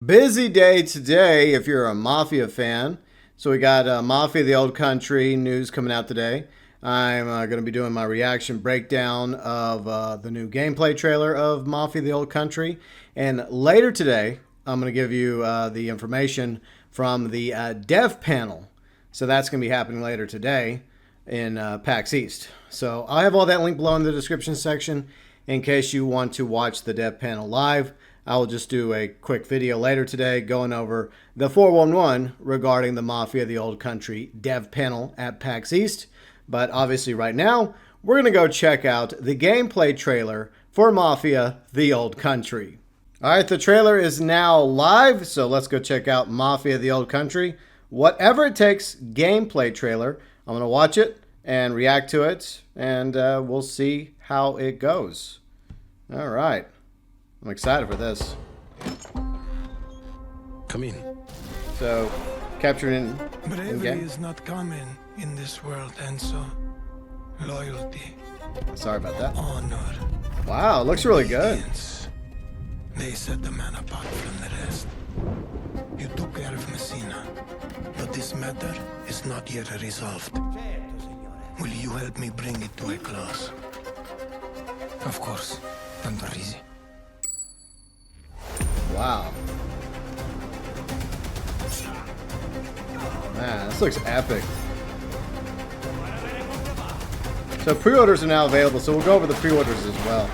Busy day today if you're a Mafia fan. So we got Mafia the Old Country news coming out today. I'm going to be doing my reaction breakdown of the new gameplay trailer of Mafia the Old Country. And later today, I'm going to give you the information from the dev panel. So that's going to be happening later today in PAX East. So I'll have all that linked below in the description section in case you want to watch the dev panel live. I will just do a quick video later today going over the 411 regarding the Mafia the Old Country dev panel at PAX East. But obviously right now, we're going to go check out the gameplay trailer for Mafia the Old Country. All right, the trailer is now live, so let's go check out Mafia the Old Country. Whatever it takes gameplay trailer. I'm going to watch it and react to it, and we'll see how it goes. All right. I'm excited for this. Come in. So, captured in Bravery game. is not common in this world, and so loyalty, Sorry about that. honor, Wow, it looks really good. obedience, they set the man apart from the rest. You took care of Messina, but this matter is not yet resolved. Will you help me bring it to a close? Of course. Tanto easy. Wow. Man, this looks epic. So pre-orders are now available, so we'll go over the pre-orders as well.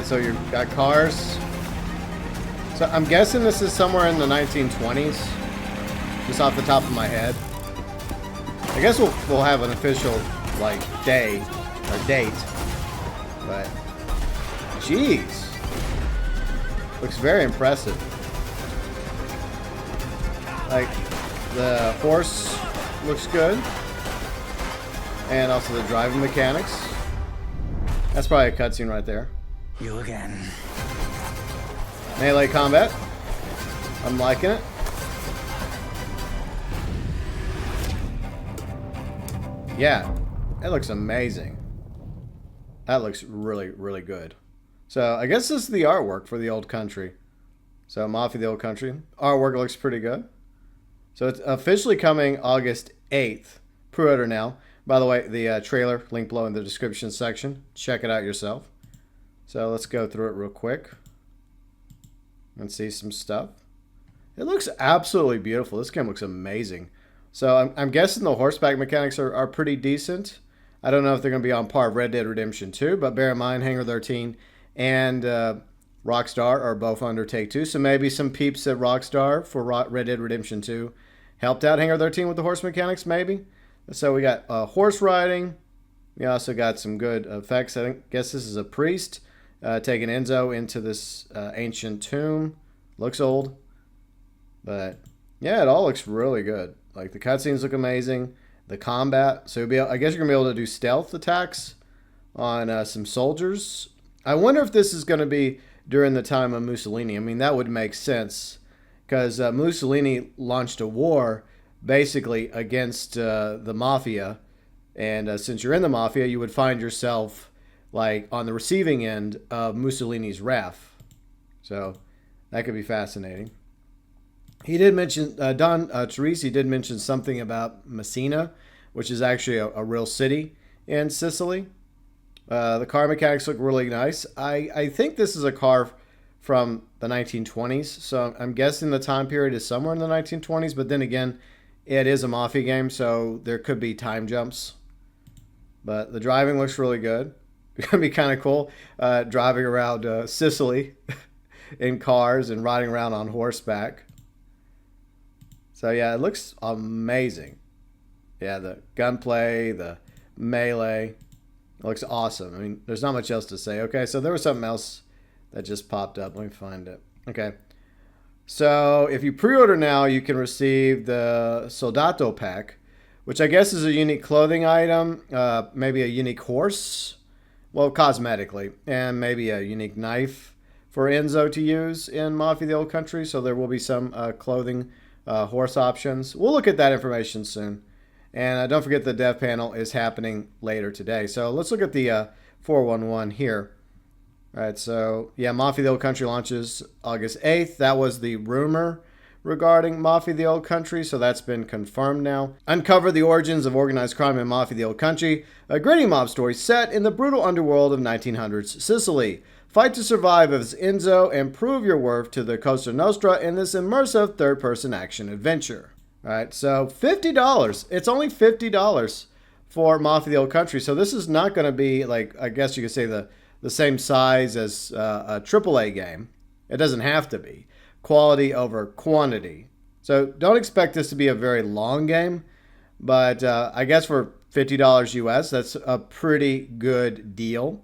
So you've got cars. So I'm guessing this is somewhere in the 1920s, just off the top of my head. I guess we'll have an official like day or date, but jeez, looks very impressive. Like the horse looks good, and also the driving mechanics. That's probably a cutscene right there. You again. Melee combat. I'm liking it. Yeah, it looks amazing. That looks really, really good. So I guess this is the artwork for the Old Country. So Mafia the Old Country. Artwork looks pretty good. So it's officially coming August 8th. Pre-order now. By the way, the trailer, link below in the description section. Check it out yourself. So let's go through it real quick and see some stuff. It looks absolutely beautiful. This game looks amazing. So I'm guessing the horseback mechanics are pretty decent. I don't know if they're going to be on par of Red Dead Redemption 2, but bear in mind, Hangar 13 and Rockstar are both under Take-Two. So maybe some peeps at Rockstar for Red Dead Redemption 2 helped out Hangar 13 with the horse mechanics, maybe. So we got horse riding. We also got some good effects. I guess this is a priest taking Enzo into this ancient tomb. Looks old, but yeah, it all looks really good. Like the cutscenes look amazing. The combat, so I guess you're gonna be able to do stealth attacks on some soldiers. I wonder if this is gonna be during the time of Mussolini. I mean, that would make sense because Mussolini launched a war basically against the mafia, and since you're in the mafia, you would find yourself like on the receiving end of Mussolini's wrath. So that could be fascinating. He did mention, Don Teresi did mention something about Messina, which is actually a real city in Sicily. The car mechanics look really nice. I think this is a car from the 1920s, so I'm guessing the time period is somewhere in the 1920s, but then again, it is a Mafia game, so there could be time jumps. But the driving looks really good. It's going to be kind of cool driving around Sicily in cars and riding around on horseback. So yeah, it looks amazing. Yeah, the gunplay, the melee, it looks awesome. I mean, there's not much else to say. Okay, so there was something else that just popped up. Let me find it. Okay. So if you pre-order now, you can receive the Soldato pack, which I guess is a unique clothing item, maybe a unique horse, well, cosmetically, and maybe a unique knife for Enzo to use in Mafia the Old Country. So there will be some clothing horse options. We'll look at that information soon. And don't forget the dev panel is happening later today. So let's look at the 411 here. All right, so yeah, Mafia the Old Country launches August 8th. That was the rumor regarding Mafia the Old Country, so that's been confirmed now. Uncover the origins of organized crime in Mafia the Old Country, a gritty mob story set in the brutal underworld of 1900s Sicily. Fight to survive as Enzo and prove your worth to the Cosa Nostra in this immersive third-person action adventure. All right, so $50. It's only $50 for Mafia the Old Country, so this is not going to be, like, I guess you could say the same size as a AAA game. It doesn't have to be. Quality over quantity. So don't expect this to be a very long game, but I guess for $50 US, that's a pretty good deal.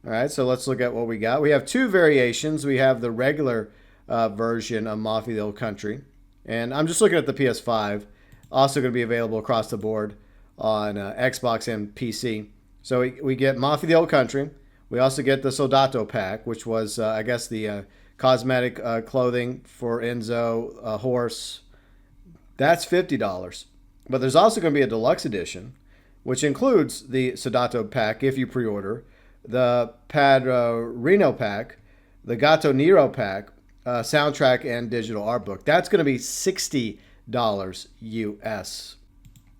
All right, so let's look at what we got. We have two variations. We have the regular version of Mafia the Old Country, and I'm just looking at the PS5. Also going to be available across the board on Xbox and PC. So we get Mafia the Old Country. We also get the Soldato pack, which was, I guess, the cosmetic clothing for Enzo, a horse. That's $50. But there's also going to be a deluxe edition, which includes the Soldato pack if you pre-order, the Padrino pack, the Gato Nero pack, soundtrack, and digital art book. That's going to be $60 US.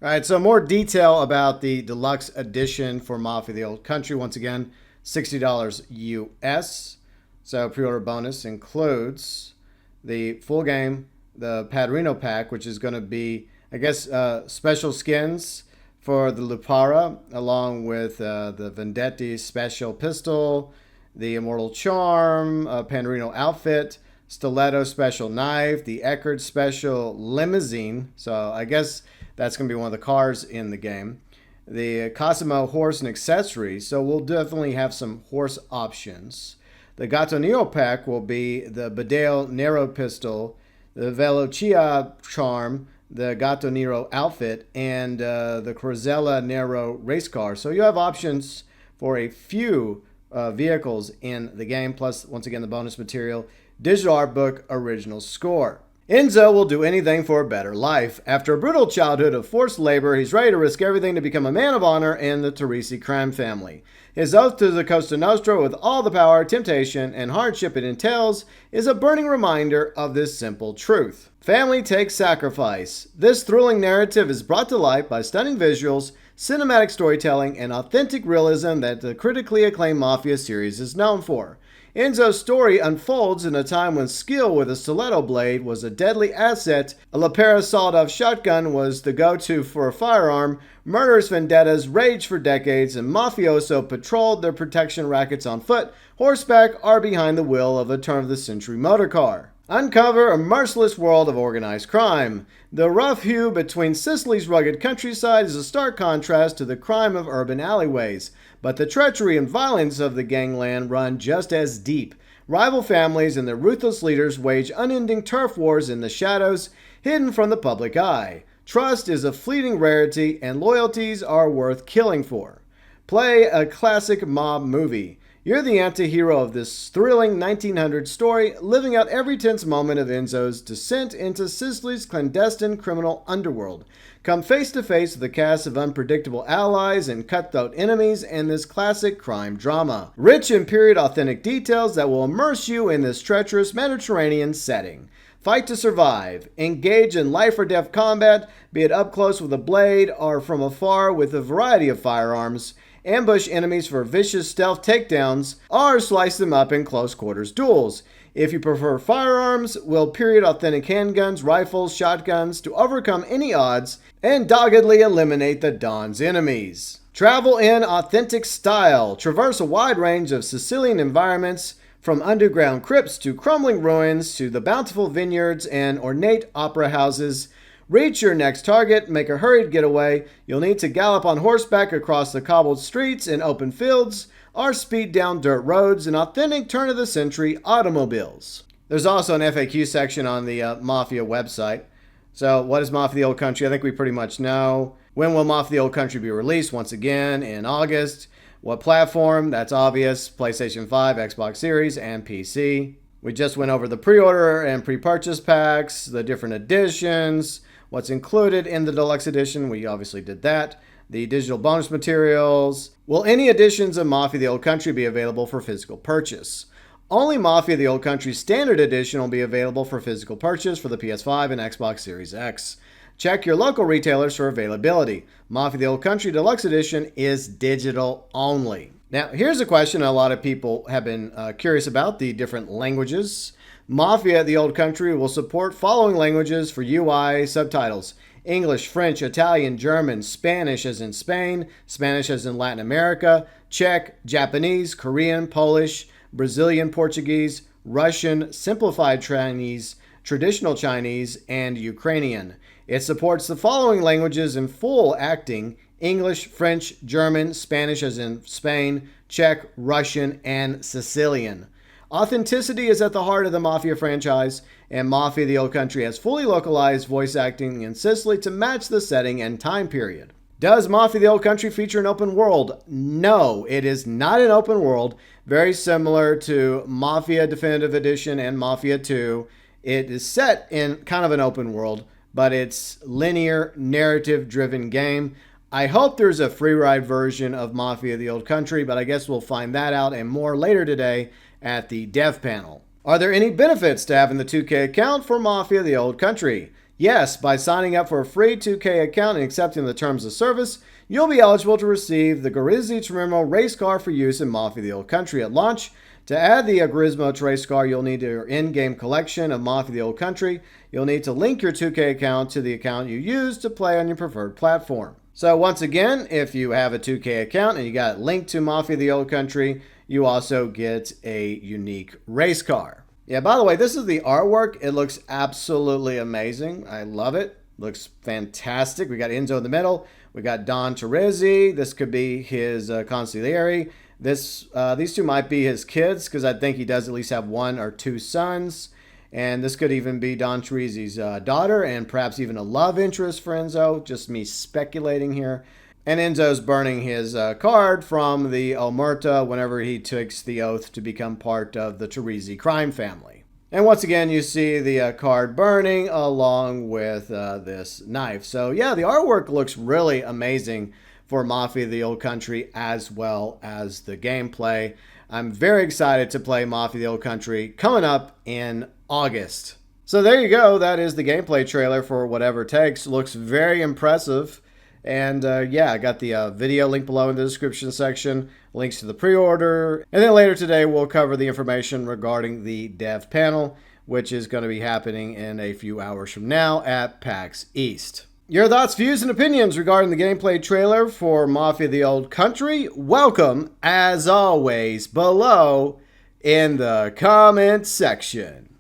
All right, so more detail about the deluxe edition for Mafia the Old Country. Once again, $60 US. So pre-order bonus includes the full game, the Padrino pack, which is going to be, I guess, special skins for the Lupara, along with the Vendetti special pistol, the Immortal Charm, Padrino outfit, Stiletto special knife, the Eckerd special limousine. So I guess that's going to be one of the cars in the game. The Cosimo horse and accessories. So we'll definitely have some horse options. The Gato Nero pack will be the Badeo Nero pistol, the Velocia charm, the Gato Nero outfit, and the Crozella Nero race car. So you have options for a few vehicles in the game, plus, once again, the bonus material, digital art book, original score. Enzo will do anything for a better life. After a brutal childhood of forced labor, he's ready to risk everything to become a man of honor in the Teresi crime family. His oath to the Cosa Nostra, with all the power, temptation, and hardship it entails, is a burning reminder of this simple truth. Family takes sacrifice. This thrilling narrative is brought to life by stunning visuals, cinematic storytelling, and authentic realism that the critically acclaimed Mafia series is known for. Enzo's story unfolds in a time when skill with a stiletto blade was a deadly asset, a Lapera sawed-off shotgun was the go-to for a firearm, murderous vendettas raged for decades, and mafioso patrolled their protection rackets on foot, horseback, or behind the wheel of a turn-of-the-century motorcar. Uncover a merciless world of organized crime. The rough hue between Sicily's rugged countryside is a stark contrast to the crime of urban alleyways, but the treachery and violence of the gangland run just as deep. Rival families and their ruthless leaders wage unending turf wars in the shadows, hidden from the public eye. Trust is a fleeting rarity, and loyalties are worth killing for. Play a classic mob movie. You're the anti-hero of this thrilling 1900s story, living out every tense moment of Enzo's descent into Sicily's clandestine criminal underworld. Come face to face with a cast of unpredictable allies and cutthroat enemies in this classic crime drama. Rich in period authentic details that will immerse you in this treacherous Mediterranean setting. Fight to survive. Engage in life or death combat, be it up close with a blade or from afar with a variety of firearms. Ambush enemies for vicious stealth takedowns, or slice them up in close quarters duels. If you prefer firearms, wield period authentic handguns, rifles, shotguns to overcome any odds and doggedly eliminate the Don's enemies. Travel in authentic style. Traverse a wide range of Sicilian environments, from underground crypts to crumbling ruins to the bountiful vineyards and ornate opera houses. Reach your next target, make a hurried getaway. You'll need to gallop on horseback across the cobbled streets and open fields, or speed down dirt roads in authentic turn-of-the-century automobiles. There's also an FAQ section on the Mafia website. So what is Mafia the Old Country? I think we pretty much know. When will Mafia the Old Country be released? Once again, in August. What platform? That's obvious. PlayStation 5, Xbox Series, and PC. We just went over the pre-order and pre-purchase packs, the different editions, what's included in the deluxe edition. We obviously did that. the digital bonus materials. Will any editions of Mafia the Old Country be available for physical purchase? Only Mafia the Old Country Standard Edition will be available for physical purchase for the PS5 and Xbox Series X. Check your local retailers for availability. Mafia the Old Country Deluxe Edition is digital only. Now, here's a question a lot of people have been curious about, the different languages. Mafia the Old Country will support following languages for UI subtitles: English, French, Italian, German, Spanish as in Spain, Spanish as in Latin America, Czech, Japanese, Korean, Polish, Brazilian Portuguese, Russian, Simplified Chinese, Traditional Chinese, and Ukrainian. It supports the following languages in full acting: English, French, German, Spanish as in Spain, Czech, Russian, and Sicilian. Authenticity is at the heart of the Mafia franchise, and Mafia the Old Country has fully localized voice acting in Sicily to match the setting and time period. Does Mafia the Old Country feature an open world? No, it is not an open world. Very similar to Mafia Definitive Edition and Mafia 2. It is set in kind of an open world, but it's linear, narrative-driven game. I hope there's a free ride version of Mafia the Old Country, but I guess we'll find that out and more later today at the dev panel. Are there any benefits to having the 2K account for Mafia the Old Country? Yes, by signing up for a free 2K account and accepting the terms of service, you'll be eligible to receive the Grizmo Turismo race car for use in Mafia the Old Country at launch. To add the Grizmo race car, you'll need your in-game collection of Mafia the Old Country. You'll need to link your 2K account to the account you use to play on your preferred platform. So once again, if you have a 2K account and you got it linked to Mafia the Old Country, you also get a unique race car. Yeah, by the way, this is the artwork. It looks absolutely amazing. I love it. Looks fantastic. We got Enzo in the middle. We got Don Terezi. This could be his consigliere. These two might be his kids, because I think he does at least have one or two sons. And this could even be Don Terezi's daughter, and perhaps even a love interest for Enzo. Just me speculating here. And Enzo's burning his card from the Omerta whenever he takes the oath to become part of the Terezi crime family. And once again, you see the card burning along with this knife. So yeah, the artwork looks really amazing for Mafia the Old Country, as well as the gameplay. I'm very excited to play Mafia the Old Country coming up in August. So there you go. That is the gameplay trailer for Whatever Takes. Looks very impressive. And yeah, I got the video link below in the description section, links to the pre-order. And then later today, we'll cover the information regarding the dev panel, which is going to be happening in a few hours from now at PAX East. Your thoughts, views, and opinions regarding the gameplay trailer for Mafia the Old Country, welcome, as always, below in the comment section.